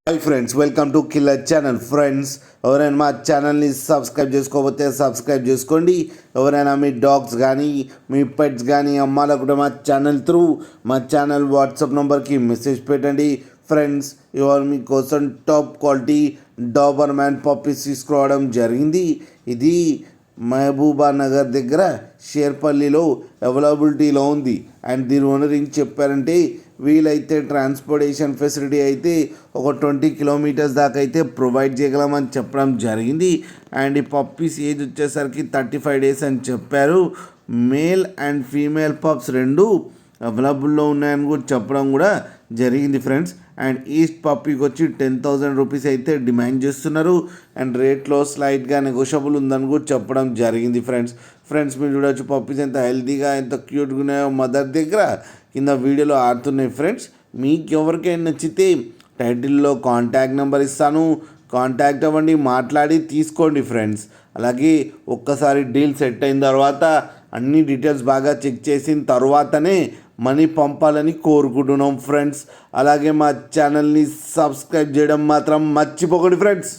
Hi friends, welcome to killer channel. Friends, ఎవరైనా మా ఛానల్ని సబ్స్క్రైబ్ చేసుకోకపోతే సబ్స్క్రైబ్ చేసుకోండి. ఎవరైనా మీ డాగ్స్ కానీ మీ పెట్స్ కానీ అమ్మాలనుకుంటే మా ఛానల్ వాట్సాప్ నెంబర్కి మెసేజ్ పెట్టండి. ఫ్రెండ్స్, ఇవాళ మీకోసం top quality Dabur man puppies తీసుకురావడం జరిగింది. ఇది మహబూబా నగర్ దగ్గర షేర్పల్లిలో అవైలబిలిటీలో ఉంది. అండ్ దీని ఓనర్ ఏం చెప్పారంటే, వీలైతే ట్రాన్స్పోర్టేషన్ ఫెసిలిటీ అయితే ఒక 20 కిలోమీటర్స్ దాకా అయితే ప్రొవైడ్ చేయగలమని చెప్పడం జరిగింది. అండ్ ఈ పప్పీస్ ఏజ్ వచ్చేసరికి 35 డేస్ అని చెప్పారు. మేల్ అండ్ ఫీమేల్ పప్స్ రెండు అవైలబుల్లో ఉన్నాయని కూడా చెప్పడం కూడా జరిగింది ఫ్రెండ్స్. అండ్ ఈస్ట్ పప్పీకి వచ్చి 10,000 రూపీస్ అయితే డిమాండ్ చేస్తున్నారు. అండ్ రేట్లో స్లైట్గా నెగోషియబుల్ ఉందని కూడా చెప్పడం జరిగింది ఫ్రెండ్స్ మీరు చూడవచ్చు పప్పీస్ ఎంత హెల్తీగా ఎంత క్యూట్గా ఉన్నాయో మదర్ దగ్గర కింద వీడియోలో ఆడుతున్నాయి. ఫ్రెండ్స్, మీకు ఎవరికైనా నచ్చితే టైటిల్లో కాంటాక్ట్ నెంబర్ ఇస్తాను, కాంటాక్ట్ అవ్వండి, మాట్లాడి తీసుకోండి ఫ్రెండ్స్. అలాగే ఒక్కసారి డీల్ సెట్ అయిన తర్వాత అన్ని డీటెయిల్స్ బాగా చెక్ చేసిన తర్వాతనే మనీ పంపాలని కోరుకుంటున్నాం ఫ్రెండ్స్. అలాగే మా ఛానల్ని సబ్స్క్రైబ్ చేయడం మాత్రం మర్చిపోకండి ఫ్రెండ్స్.